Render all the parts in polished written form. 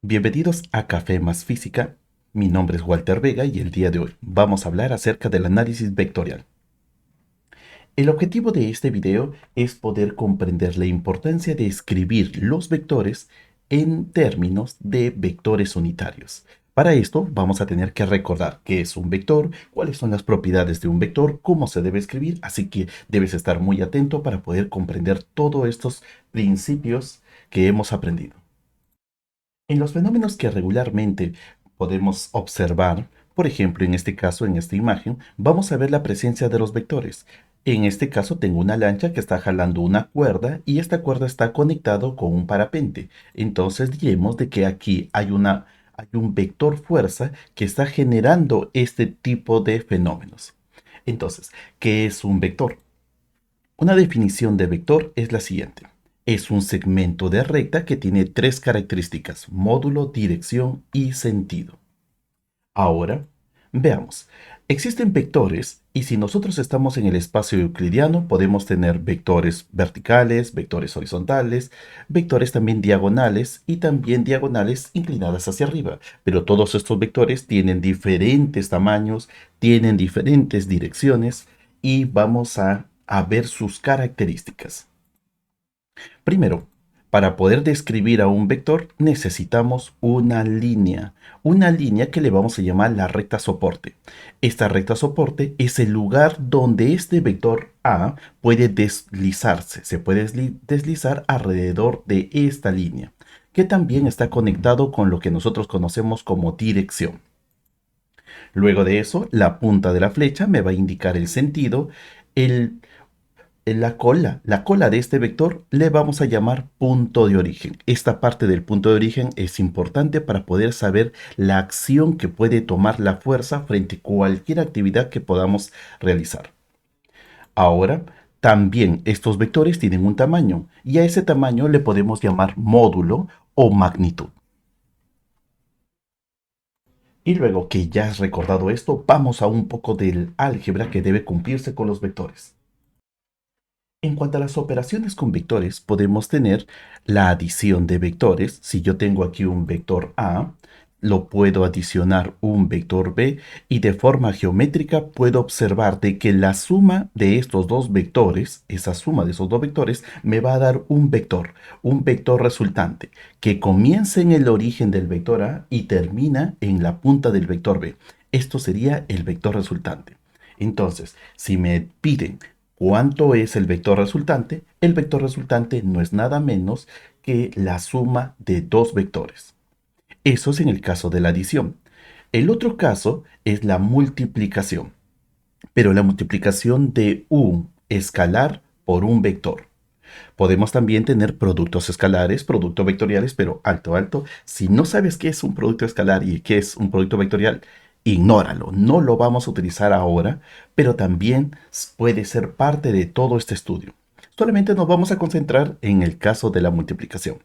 Bienvenidos a Café más Física. Mi nombre es Walter Vega y el día de hoy vamos a hablar acerca del análisis vectorial. El objetivo de este video es poder comprender la importancia de escribir los vectores en términos de vectores unitarios. Para esto vamos a tener que recordar qué es un vector, cuáles son las propiedades de un vector, cómo se debe escribir, así que debes estar muy atento para poder comprender todos estos principios que hemos aprendido. En los fenómenos que regularmente podemos observar, por ejemplo, en este caso, en esta imagen, vamos a ver la presencia de los vectores. En este caso tengo una lancha que está jalando una cuerda y esta cuerda está conectado con un parapente. Entonces diremos de que aquí hay un vector fuerza que está generando este tipo de fenómenos. Entonces, ¿qué es un vector? Una definición de vector es la siguiente. Es un segmento de recta que tiene tres características: módulo, dirección y sentido. Ahora, veamos. Existen vectores y si nosotros estamos en el espacio euclidiano podemos tener vectores verticales, vectores horizontales, vectores también diagonales y también diagonales inclinadas hacia arriba. Pero todos estos vectores tienen diferentes tamaños, tienen diferentes direcciones y vamos a ver sus características. Primero, para poder describir a un vector necesitamos una línea que le vamos a llamar la recta soporte. Esta recta soporte es el lugar donde este vector A puede deslizarse, se puede deslizar alrededor de esta línea, que también está conectado con lo que nosotros conocemos como dirección. Luego de eso, la punta de la flecha me va a indicar el sentido. El la cola de este vector le vamos a llamar punto de origen. Esta parte del punto de origen es importante para poder saber la acción que puede tomar la fuerza frente a cualquier actividad que podamos realizar. Ahora, también estos vectores tienen un tamaño y a ese tamaño le podemos llamar módulo o magnitud. Y luego que ya has recordado esto, vamos a un poco del álgebra que debe cumplirse con los vectores. En cuanto a las operaciones con vectores, podemos tener la adición de vectores. Si yo tengo aquí un vector A, lo puedo adicionar un vector B y de forma geométrica puedo observar de que la suma de estos dos vectores, esa suma de esos dos vectores, me va a dar un vector resultante, que comienza en el origen del vector A y termina en la punta del vector B. Esto sería el vector resultante. Entonces, si me piden ¿cuánto es el vector resultante no es nada menos que la suma de dos vectores. Eso es en el caso de la adición. El otro caso es la multiplicación, pero la multiplicación de un escalar por un vector. Podemos también tener productos escalares, productos vectoriales, pero alto, alto. Si no sabes qué es un producto escalar y qué es un producto vectorial, ignóralo. No lo vamos a utilizar ahora, pero también puede ser parte de todo este estudio. Solamente nos vamos a concentrar en el caso de la multiplicación.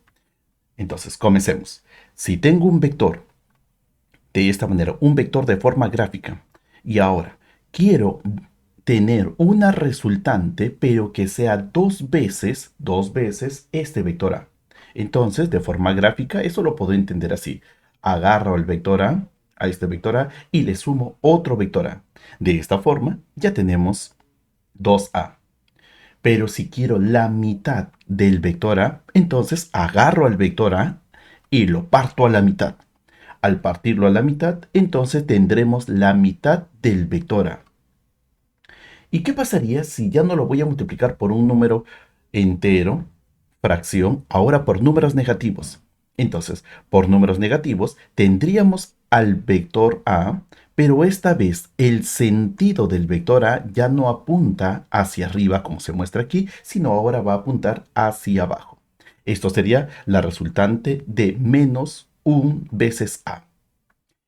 Entonces, comencemos. Si tengo un vector de esta manera, un vector de forma gráfica, y ahora quiero tener una resultante, pero que sea dos veces este vector A. Entonces, de forma gráfica, eso lo puedo entender así. Agarro el vector a este vector A, y le sumo otro vector A. De esta forma, ya tenemos 2A. Pero si quiero la mitad del vector A, entonces agarro al vector A y lo parto a la mitad. Al partirlo a la mitad, entonces tendremos la mitad del vector A. ¿Y qué pasaría si ya no lo voy a multiplicar por un número entero, fracción, ahora por números negativos? Entonces, por números negativos tendríamos al vector A, pero esta vez el sentido del vector A ya no apunta hacia arriba como se muestra aquí, sino ahora va a apuntar hacia abajo. Esto sería la resultante de menos 1 veces A.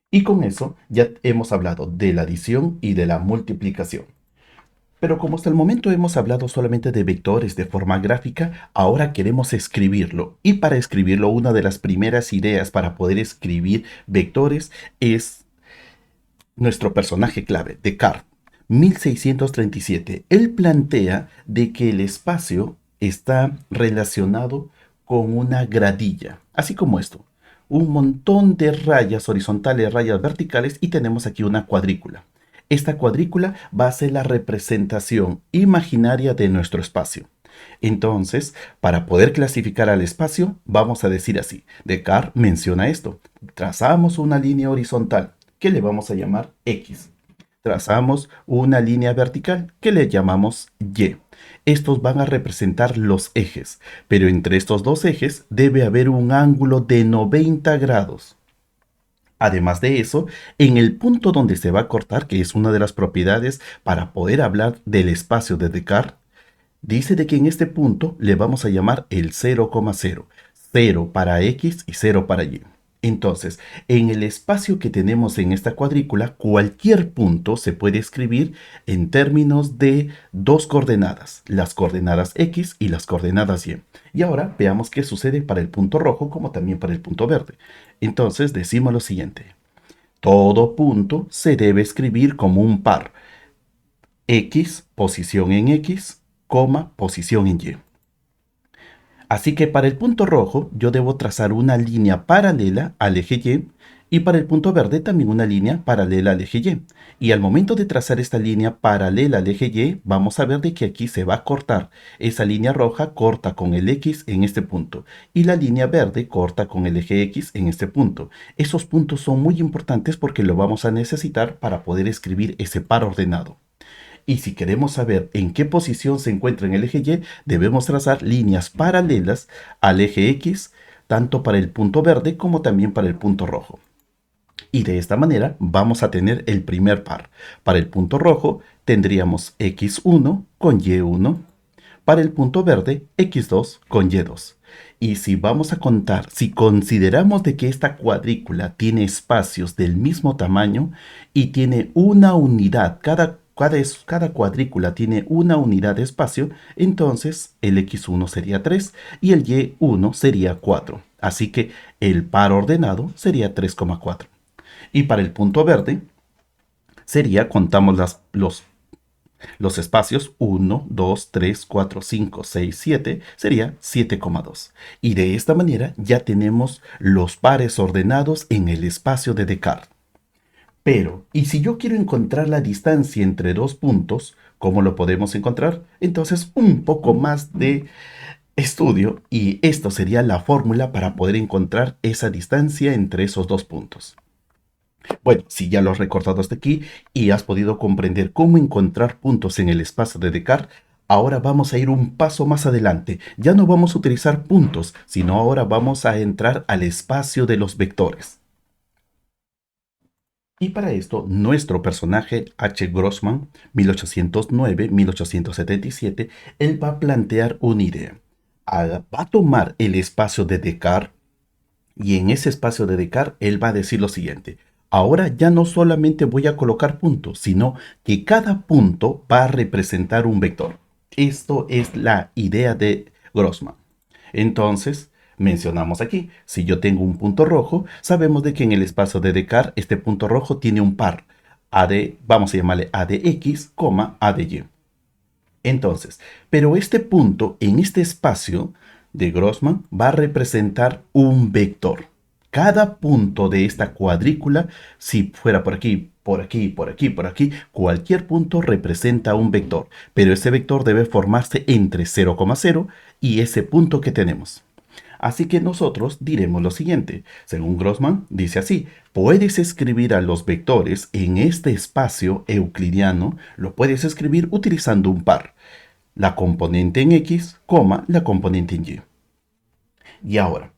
Y con eso ya hemos hablado de la adición y de la multiplicación. Pero como hasta el momento hemos hablado solamente de vectores de forma gráfica, ahora queremos escribirlo. Y para escribirlo, una de las primeras ideas para poder escribir vectores es nuestro personaje clave, Descartes. 1637. Él plantea de que el espacio está relacionado con una gradilla, así como esto. un montón de rayas horizontales, rayas verticales y tenemos aquí una cuadrícula. Esta cuadrícula va a ser la representación imaginaria de nuestro espacio. Entonces, para poder clasificar al espacio, vamos a decir así. Descartes menciona esto. Trazamos una línea horizontal que le vamos a llamar X. Trazamos una línea vertical que le llamamos Y. Estos van a representar los ejes, pero entre estos dos ejes debe haber un ángulo de 90 grados. Además de eso, en el punto donde se va a cortar, que es una de las propiedades para poder hablar del espacio de Descartes, dice de que en este punto le vamos a llamar el 0,0. 0 para X y 0 para Y. Entonces, en el espacio que tenemos en esta cuadrícula, cualquier punto se puede escribir en términos de dos coordenadas, las coordenadas X y las coordenadas Y. Y ahora veamos qué sucede para el punto rojo como también para el punto verde. Entonces decimos lo siguiente. Todo punto se debe escribir como un par. X, posición en X, coma, posición en Y. Así que para el punto rojo yo debo trazar una línea paralela al eje Y para el punto verde también una línea paralela al eje Y. Y al momento de trazar esta línea paralela al eje Y, vamos a ver de que aquí se va a cortar. Esa línea roja corta con el X en este punto y la línea verde corta con el eje X en este punto. Esos puntos son muy importantes porque lo vamos a necesitar para poder escribir ese par ordenado. Y si queremos saber en qué posición se encuentra en el eje Y, debemos trazar líneas paralelas al eje X, tanto para el punto verde como también para el punto rojo. Y de esta manera vamos a tener el primer par. Para el punto rojo tendríamos X1 con Y1. Para el punto verde, X2 con Y2. Y si vamos a contar, si consideramos de que esta cuadrícula tiene espacios del mismo tamaño y tiene una unidad, cada cuadrícula tiene una unidad de espacio, entonces el X1 sería 3 y el Y1 sería 4. Así que el par ordenado sería 3,4. Y para el punto verde sería, contamos los espacios 1, 2, 3, 4, 5, 6, 7, sería 7,2. Y de esta manera ya tenemos los pares ordenados en el espacio de Descartes. Pero, ¿y si yo quiero encontrar la distancia entre dos puntos? ¿Cómo lo podemos encontrar? Entonces, un poco más de estudio y esto sería la fórmula para poder encontrar esa distancia entre esos dos puntos. Bueno, si ya lo has recordado hasta aquí y has podido comprender cómo encontrar puntos en el espacio de Descartes, ahora vamos a ir un paso más adelante. Ya no vamos a utilizar puntos, sino ahora vamos a entrar al espacio de los vectores. Y para esto, nuestro personaje H. Grossman, 1809-1877, él va a plantear una idea. Va a tomar el espacio de Descartes y en ese espacio de Descartes él va a decir lo siguiente. Ahora ya no solamente voy a colocar puntos, sino que cada punto va a representar un vector. Esto es la idea de Grossman. Entonces, mencionamos aquí, si yo tengo un punto rojo, sabemos de que en el espacio de Descartes este punto rojo tiene un par. Vamos a llamarle A de X, A de Y. Entonces, pero este punto en este espacio de Grossman va a representar un vector. Cada punto de esta cuadrícula, si fuera por aquí, por aquí, por aquí, por aquí, cualquier punto representa un vector, pero ese vector debe formarse entre 0,0 y ese punto que tenemos. Así que nosotros diremos lo siguiente. Según Grossman, dice así, puedes escribir a los vectores en este espacio euclidiano, lo puedes escribir utilizando un par. La componente en X, la componente en Y. Y ahora,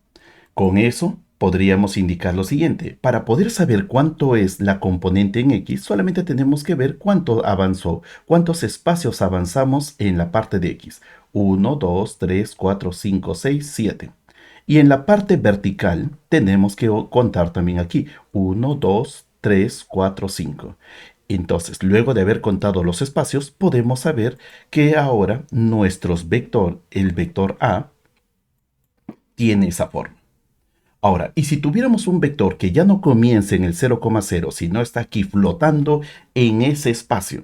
con eso podríamos indicar lo siguiente. Para poder saber cuánto es la componente en X, solamente tenemos que ver cuánto avanzó, cuántos espacios avanzamos en la parte de X. 1, 2, 3, 4, 5, 6, 7. Y en la parte vertical tenemos que contar también aquí 1, 2, 3, 4, 5. Entonces, luego de haber contado los espacios, podemos saber que ahora el vector A, tiene esa forma. Ahora, y si tuviéramos un vector que ya no comience en el 0,0, sino está aquí flotando en ese espacio,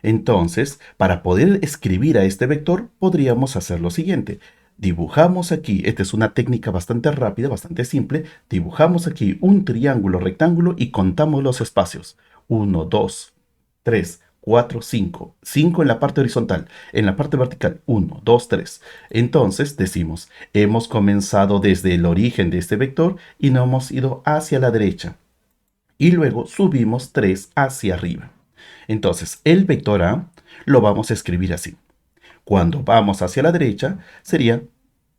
entonces, para poder escribir a este vector, podríamos hacer lo siguiente. Dibujamos aquí, esta es una técnica bastante rápida, bastante simple. Dibujamos aquí un triángulo rectángulo y contamos los espacios. 1, 2, 3, 4, 5. 5 en la parte horizontal. En la parte vertical, 1, 2, 3. Entonces decimos, hemos comenzado desde el origen de este vector y nos hemos ido hacia la derecha. Y luego subimos 3 hacia arriba. Entonces, el vector A lo vamos a escribir así. Cuando vamos hacia la derecha sería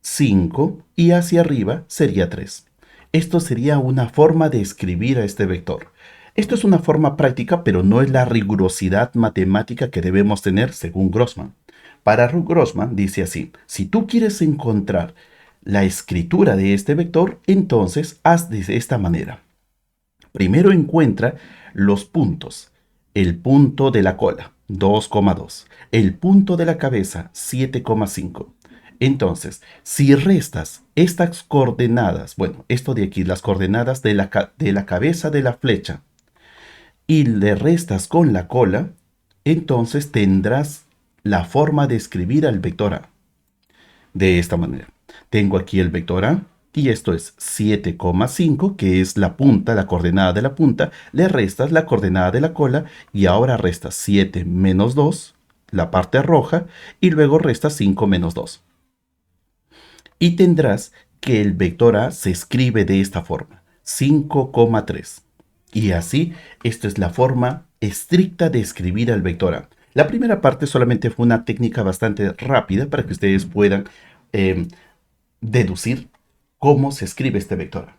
5 y hacia arriba sería 3. Esto sería una forma de escribir a este vector. Esto es una forma práctica, pero no es la rigurosidad matemática que debemos tener según Grossman. Para Grossman dice así, si tú quieres encontrar la escritura de este vector, entonces haz de esta manera. Primero encuentra los puntos. El punto de la cola, 2,2. El punto de la cabeza, 7,5. Entonces, si restas estas coordenadas, bueno, esto de aquí, las coordenadas de la cabeza de la flecha, y le restas con la cola, entonces tendrás la forma de escribir al vector A. De esta manera. Tengo aquí el vector A y esto es 7,5, que es la punta, la coordenada de la punta. Le restas la coordenada de la cola y ahora restas 7 menos 2, la parte roja, y luego restas 5 menos 2. Y tendrás que el vector A se escribe de esta forma, 5,3. Y así, esta es la forma estricta de escribir al vector A. La primera parte solamente fue una técnica bastante rápida para que ustedes puedan eh, deducir cómo se escribe este vector.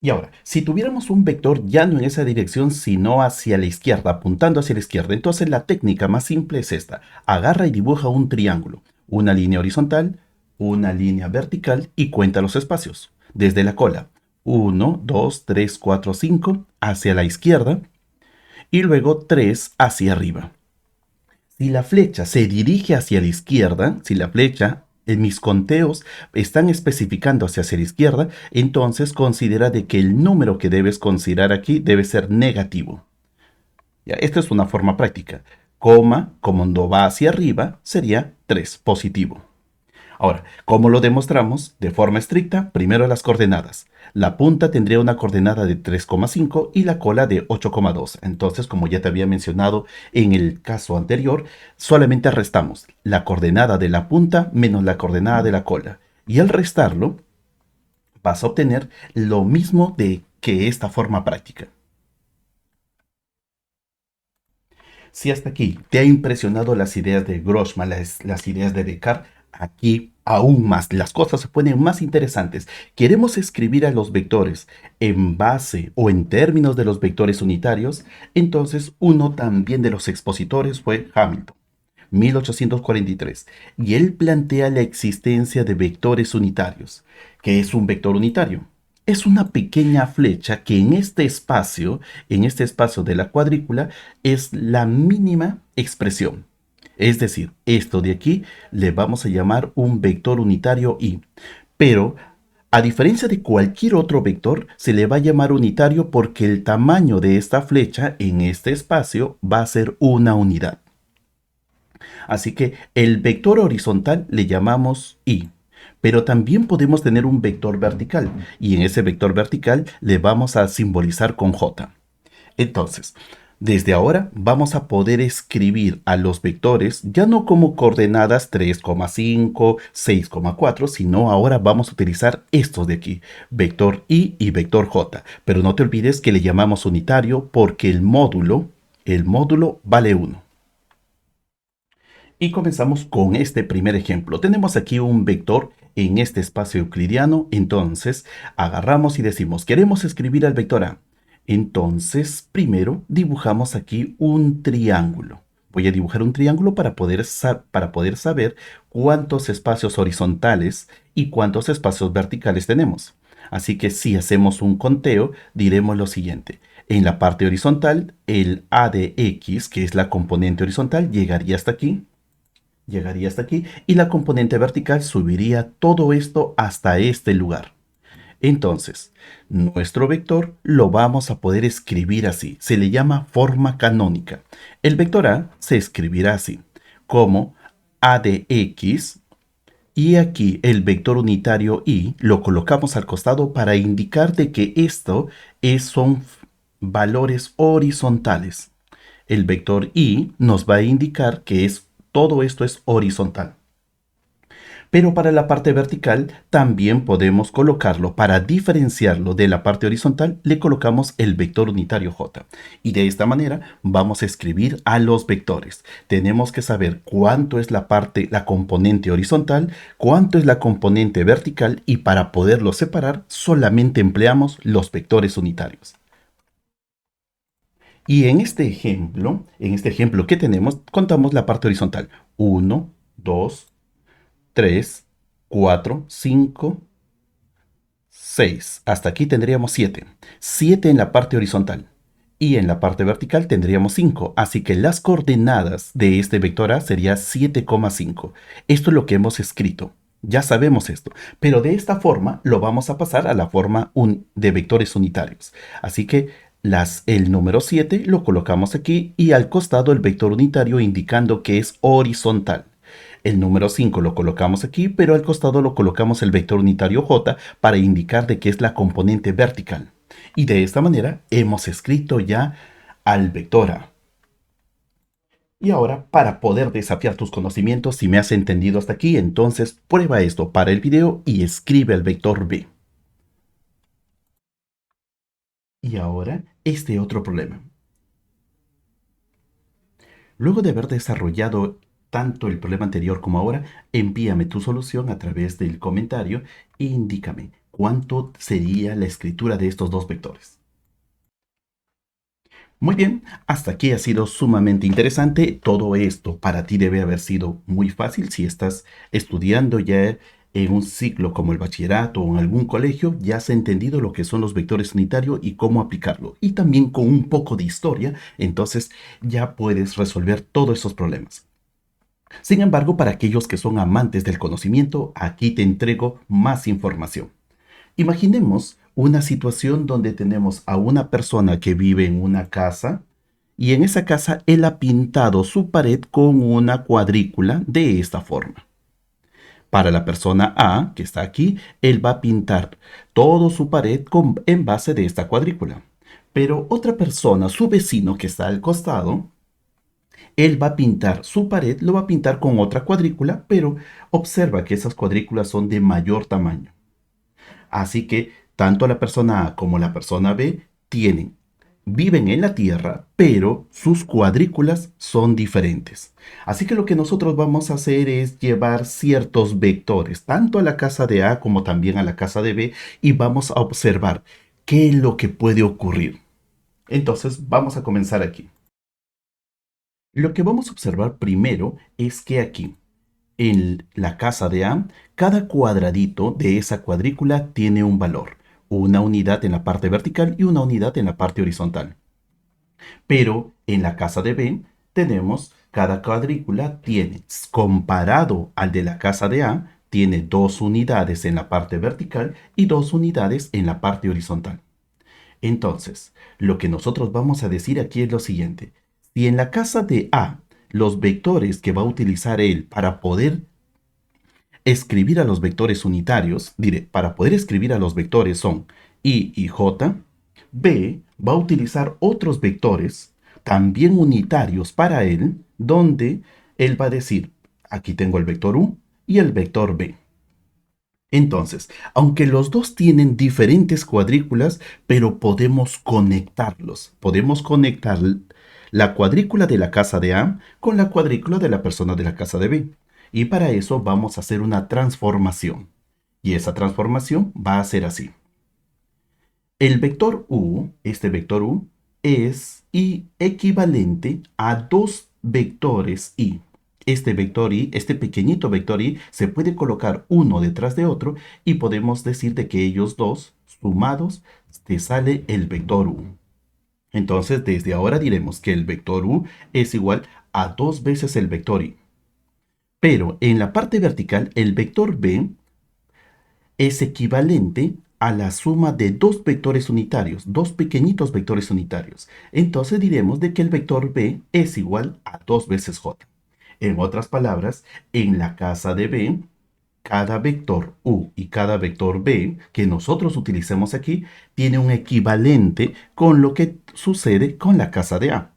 Y ahora, si tuviéramos un vector ya no en esa dirección, sino hacia la izquierda, apuntando hacia la izquierda, entonces la técnica más simple es esta. Agarra y dibuja un triángulo, una línea horizontal, una línea vertical y cuenta los espacios. Desde la cola, 1, 2, 3, 4, 5 hacia la izquierda y luego 3 hacia arriba. Si la flecha se dirige hacia la izquierda, si la flecha en mis conteos están especificando hacia la izquierda, entonces considera de que el número que debes considerar aquí debe ser negativo. Ya, esta es una forma práctica. Coma, como no va hacia arriba, sería 3, positivo. Ahora, ¿cómo lo demostramos? De forma estricta, primero las coordenadas. La punta tendría una coordenada de 3,5 y la cola de 8,2. Entonces, como ya te había mencionado en el caso anterior, solamente restamos la coordenada de la punta menos la coordenada de la cola. Y al restarlo, vas a obtener lo mismo de que esta forma práctica. Si hasta aquí te ha impresionado las ideas de Grossman, las ideas de Descartes, aquí aún más, las cosas se ponen más interesantes. Queremos escribir a los vectores en base o en términos de los vectores unitarios, entonces uno también de los expositores fue Hamilton. 1843, y él plantea la existencia de vectores unitarios. ¿Qué es un vector unitario? Es una pequeña flecha que en este espacio de la cuadrícula, es la mínima expresión. Es decir, esto de aquí le vamos a llamar un vector unitario y. Pero, a diferencia de cualquier otro vector, se le va a llamar unitario porque el tamaño de esta flecha en este espacio va a ser una unidad. Así que el vector horizontal le llamamos y. Pero también podemos tener un vector vertical y en ese vector vertical le vamos a simbolizar con J. Entonces, desde ahora vamos a poder escribir a los vectores ya no como coordenadas 3,5, 6,4, sino ahora vamos a utilizar estos de aquí, vector I y vector J. Pero no te olvides que le llamamos unitario porque el módulo vale 1. Y comenzamos con este primer ejemplo. Tenemos aquí un vector en este espacio euclidiano. Entonces, agarramos y decimos, queremos escribir al vector A. Entonces, primero dibujamos aquí un triángulo. Voy a dibujar un triángulo para poder saber cuántos espacios horizontales y cuántos espacios verticales tenemos. Así que si hacemos un conteo, diremos lo siguiente. En la parte horizontal, el A de X, que es la componente horizontal, llegaría hasta aquí y la componente vertical subiría todo esto hasta este lugar. Entonces, nuestro vector lo vamos a poder escribir así. Se le llama forma canónica. El vector A se escribirá así, como A de X Y aquí el vector unitario y lo colocamos al costado para indicar de que son valores horizontales. El vector y nos va a indicar que todo esto es horizontal. Pero para la parte vertical también podemos colocarlo. Para diferenciarlo de la parte horizontal, le colocamos el vector unitario j. Y de esta manera vamos a escribir a los vectores. Tenemos que saber cuánto es la componente horizontal, cuánto es la componente vertical, y para poderlo separar solamente empleamos los vectores unitarios. Y en este ejemplo que tenemos, contamos la parte horizontal. 1, 2, 3, 4, 5, 6. Hasta aquí tendríamos 7. 7 en la parte horizontal. Y en la parte vertical tendríamos 5. Así que las coordenadas de este vector A sería 7,5. Esto es lo que hemos escrito. Ya sabemos esto. Pero de esta forma lo vamos a pasar a la forma de vectores unitarios. Así que el número 7 lo colocamos aquí y al costado el vector unitario indicando que es horizontal. El número 5 lo colocamos aquí, pero al costado lo colocamos el vector unitario j para indicar de que es la componente vertical. Y de esta manera hemos escrito ya al vector A. Y ahora, para poder desafiar tus conocimientos, si me has entendido hasta aquí, entonces prueba esto para el video y escribe el vector B. Y ahora, este otro problema. Luego de haber desarrollado tanto el problema anterior como ahora, envíame tu solución a través del comentario e indícame cuánto sería la escritura de estos dos vectores. Muy bien, hasta aquí ha sido sumamente interesante. Todo esto para ti debe haber sido muy fácil si estás estudiando ya en un ciclo como el bachillerato o en algún colegio, ya has entendido lo que son los vectores unitarios y cómo aplicarlo. Y también con un poco de historia, entonces ya puedes resolver todos esos problemas. Sin embargo, para aquellos que son amantes del conocimiento, aquí te entrego más información. Imaginemos una situación donde tenemos a una persona que vive en una casa y en esa casa él ha pintado su pared con una cuadrícula de esta forma. Para la persona A, que está aquí, él va a pintar toda su pared en base de esta cuadrícula. Pero otra persona, su vecino que está al costado, él va a pintar su pared, lo va a pintar con otra cuadrícula, pero observa que esas cuadrículas son de mayor tamaño. Así que tanto la persona A como la persona B viven en la Tierra, pero sus cuadrículas son diferentes. Así que lo que nosotros vamos a hacer es llevar ciertos vectores, tanto a la casa de A como también a la casa de B, y vamos a observar qué es lo que puede ocurrir. Entonces, vamos a comenzar aquí. Lo que vamos a observar primero es que aquí, en la casa de A, cada cuadradito de esa cuadrícula tiene un valor, una unidad en la parte vertical y una unidad en la parte horizontal. Pero en la casa de B tenemos cada cuadrícula comparado al de la casa de A, tiene 2 unidades en la parte vertical y 2 unidades en la parte horizontal. Entonces, lo que nosotros vamos a decir aquí es lo siguiente. Si en la casa de A, los vectores que va a utilizar él para poder escribir a los vectores unitarios, para poder escribir a los vectores son I y J, B va a utilizar otros vectores también unitarios para él, donde él va a decir, aquí tengo el vector U y el vector B. Entonces, aunque los dos tienen diferentes cuadrículas, pero podemos conectarlos. Podemos conectar la cuadrícula de la casa de A con la cuadrícula de la persona de la casa de B. Y para eso vamos a hacer una transformación. Y esa transformación va a ser así. El vector U, este vector U, es equivalente a dos vectores I. Este vector I, este pequeñito vector I, se puede colocar uno detrás de otro y podemos decir de que ellos dos, sumados, te sale el vector U. Entonces, desde ahora diremos que el vector U es igual a 2 veces el vector I. Pero en la parte vertical, el vector B es equivalente a la suma de dos vectores unitarios, dos pequeñitos vectores unitarios. Entonces diremos de que el vector B es igual a 2 veces J. En otras palabras, en la casa de B, cada vector U y cada vector B que nosotros utilicemos aquí tiene un equivalente con lo que sucede con la casa de A.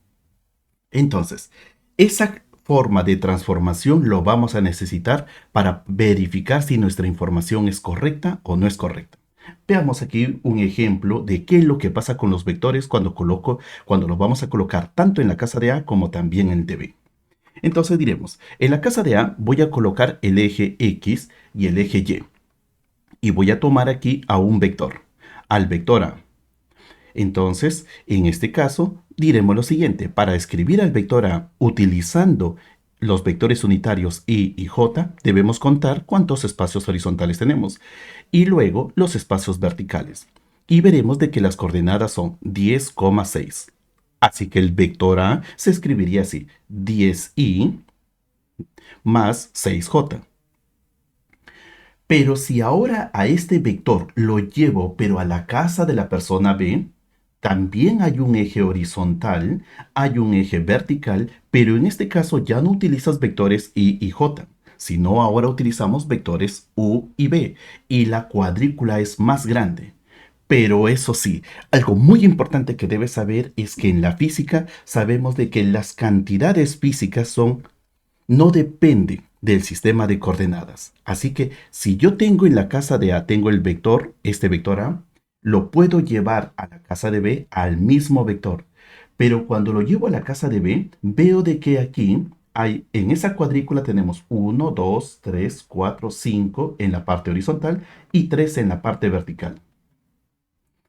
Entonces, esa forma de transformación lo vamos a necesitar para verificar si nuestra información es correcta o no es correcta. Veamos aquí un ejemplo de qué es lo que pasa con los vectores cuando los vamos a colocar tanto en la casa de A como también en el de B. Entonces diremos, en la casa de A voy a colocar el eje X y el eje Y. Y voy a tomar aquí a un vector, al vector A. Entonces, en este caso, diremos lo siguiente. Para escribir al vector A utilizando los vectores unitarios I y J, debemos contar cuántos espacios horizontales tenemos y luego los espacios verticales. Y veremos de que las coordenadas son 10,6. Así que el vector A se escribiría así, 10i más 6j. Pero si ahora a este vector lo llevo pero a la casa de la persona B, también hay un eje horizontal, hay un eje vertical, pero en este caso ya no utilizas vectores I y J, sino ahora utilizamos vectores U y B, y la cuadrícula es más grande. Pero eso sí, algo muy importante que debes saber es que en la física sabemos de que las cantidades físicas no depende del sistema de coordenadas. Así que si yo tengo en la casa de A, tengo el vector, este vector A, lo puedo llevar a la casa de B al mismo vector. Pero cuando lo llevo a la casa de B, veo de que aquí en esa cuadrícula tenemos 1, 2, 3, 4, 5 en la parte horizontal y 3 en la parte vertical.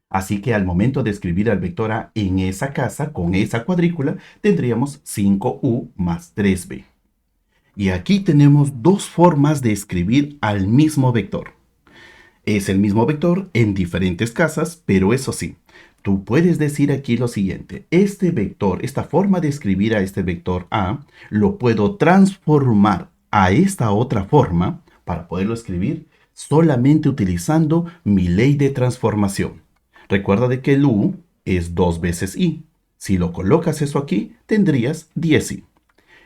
Así que al momento de escribir al vector A en esa casa, con esa cuadrícula, tendríamos 5u más 3b. Y aquí tenemos dos formas de escribir al mismo vector. Es el mismo vector en diferentes casas, pero eso sí, tú puedes decir aquí lo siguiente. Este vector, esta forma de escribir a este vector A, lo puedo transformar a esta otra forma para poderlo escribir solamente utilizando mi ley de transformación. Recuerda de que el U es 2 veces I. Si lo colocas eso aquí, tendrías 10I.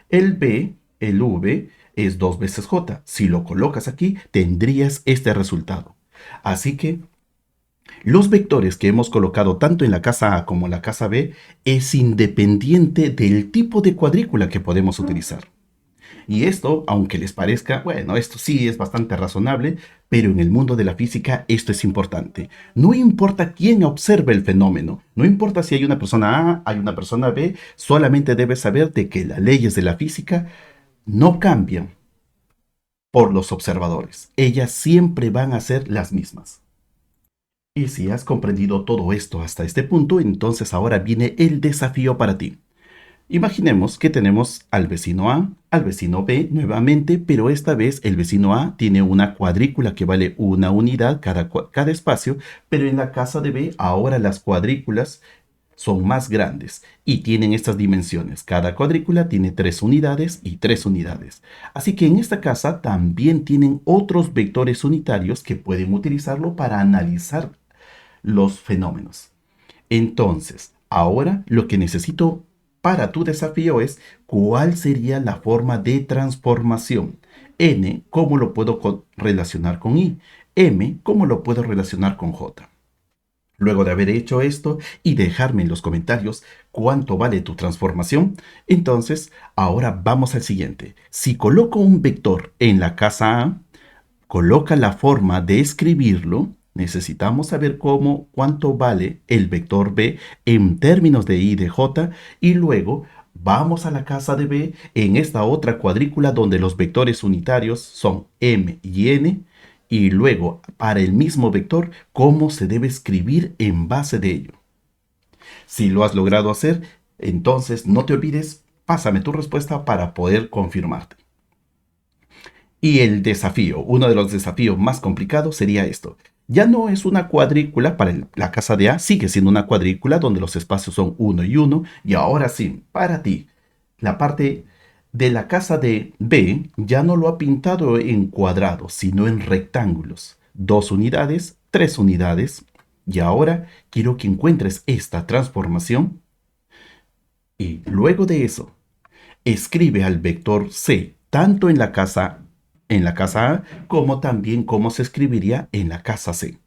El B, el V, es 2 veces J. Si lo colocas aquí, tendrías este resultado. Así que los vectores que hemos colocado tanto en la casa A como en la casa B es independiente del tipo de cuadrícula que podemos utilizar. Y esto, aunque les parezca, bueno, esto sí es bastante razonable, pero en el mundo de la física esto es importante. No importa quién observe el fenómeno, no importa si hay una persona A, hay una persona B, solamente debes saber de que las leyes de la física no cambian por los observadores. Ellas siempre van a ser las mismas. Y si has comprendido todo esto hasta este punto, entonces ahora viene el desafío para ti. Imaginemos que tenemos al vecino A, al vecino B nuevamente, pero esta vez el vecino A tiene una cuadrícula que vale una unidad cada espacio, pero en la casa de B ahora las cuadrículas son más grandes y tienen estas dimensiones. Cada cuadrícula tiene 3 unidades y 3 unidades. Así que en esta casa también tienen otros vectores unitarios que pueden utilizarlo para analizar los fenómenos. Entonces, ahora lo que necesito para tu desafío es cuál sería la forma de transformación. N, ¿cómo lo puedo relacionar con I? M, ¿cómo lo puedo relacionar con J? Luego de haber hecho esto y dejarme en los comentarios cuánto vale tu transformación, entonces ahora vamos al siguiente. Si coloco un vector en la casa A, coloca la forma de escribirlo. Necesitamos saber cuánto vale el vector B en términos de I y de J y luego vamos a la casa de B en esta otra cuadrícula donde los vectores unitarios son M y N y luego para el mismo vector cómo se debe escribir en base de ello. Si lo has logrado hacer, entonces no te olvides, pásame tu respuesta para poder confirmarte. Y el desafío, uno de los desafíos más complicados sería esto. Ya no es una cuadrícula para la casa de A, sigue siendo una cuadrícula donde los espacios son 1 y 1. Y ahora sí, para ti, la parte de la casa de B ya no lo ha pintado en cuadrados, sino en rectángulos. 2 unidades, 3 unidades. Y ahora quiero que encuentres esta transformación. Y luego de eso, escribe al vector C, tanto en la casa en la casa A, como también cómo se escribiría en la casa C.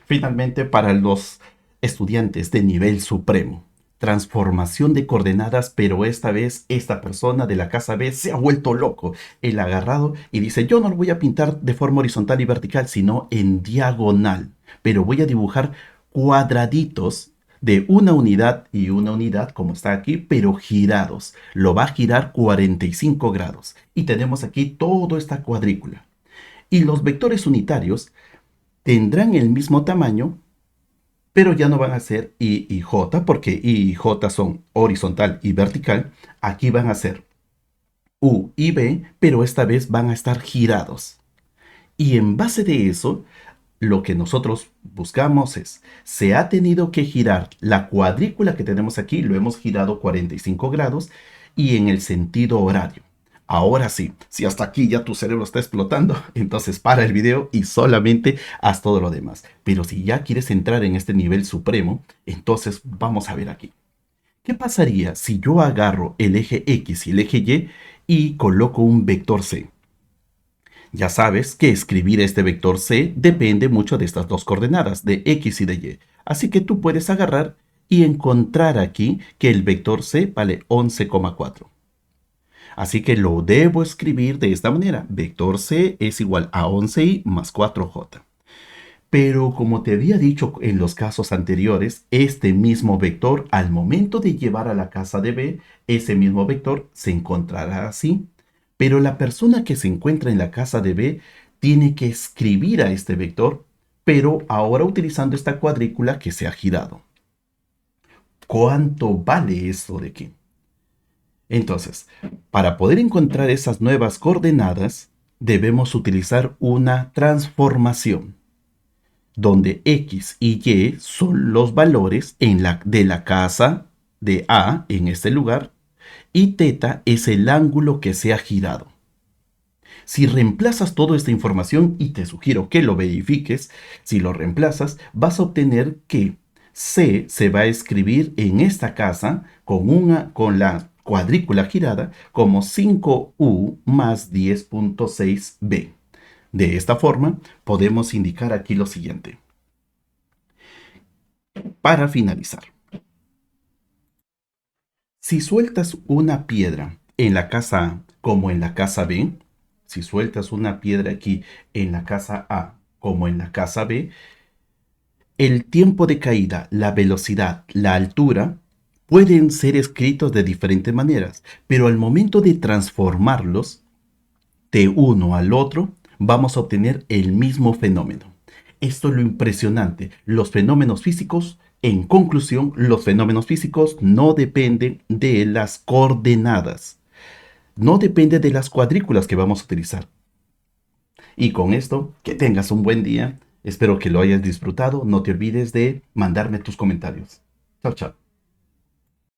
Finalmente, para los estudiantes de nivel supremo, transformación de coordenadas, pero esta vez esta persona de la casa B se ha vuelto loco. Él ha agarrado y dice, yo no lo voy a pintar de forma horizontal y vertical, sino en diagonal, pero voy a dibujar cuadraditos de una unidad y una unidad, como está aquí, pero girados. Lo va a girar 45 grados. Y tenemos aquí toda esta cuadrícula. Y los vectores unitarios tendrán el mismo tamaño, pero ya no van a ser I y J, porque I y J son horizontal y vertical. Aquí van a ser U y B, pero esta vez van a estar girados. Y en base de eso, lo que nosotros buscamos es, se ha tenido que girar la cuadrícula que tenemos aquí, lo hemos girado 45 grados y en el sentido horario. Ahora sí, si hasta aquí ya tu cerebro está explotando, entonces para el video y solamente haz todo lo demás. Pero si ya quieres entrar en este nivel supremo, entonces vamos a ver aquí. ¿Qué pasaría si yo agarro el eje X y el eje Y y coloco un vector C? Ya sabes que escribir este vector C depende mucho de estas dos coordenadas, de X y de Y. Así que tú puedes agarrar y encontrar aquí que el vector C vale 11,4. Así que lo debo escribir de esta manera. Vector C es igual a 11i más 4j. Pero como te había dicho en los casos anteriores, este mismo vector al momento de llevar a la casa de B, ese mismo vector se encontrará así. Pero la persona que se encuentra en la casa de B tiene que escribir a este vector, pero ahora utilizando esta cuadrícula que se ha girado. ¿Cuánto vale esto de aquí? Entonces, para poder encontrar esas nuevas coordenadas, debemos utilizar una transformación, donde X y Y son los valores de la casa de A en este lugar, y teta es el ángulo que se ha girado. Si reemplazas toda esta información, y te sugiero que lo verifiques, si lo reemplazas, vas a obtener que C se va a escribir en esta casa con la cuadrícula girada como 5U más 10,6B. De esta forma, podemos indicar aquí lo siguiente. Para finalizar, si sueltas una piedra en la casa A como en la casa B, si sueltas una piedra aquí en la casa A como en la casa B, el tiempo de caída, la velocidad, la altura pueden ser escritos de diferentes maneras, pero al momento de transformarlos de uno al otro, vamos a obtener el mismo fenómeno. Esto es lo impresionante. Los fenómenos físicos, en conclusión, los fenómenos físicos no dependen de las coordenadas. No depende de las cuadrículas que vamos a utilizar. Y con esto, que tengas un buen día. Espero que lo hayas disfrutado. No te olvides de mandarme tus comentarios. Chao, chao.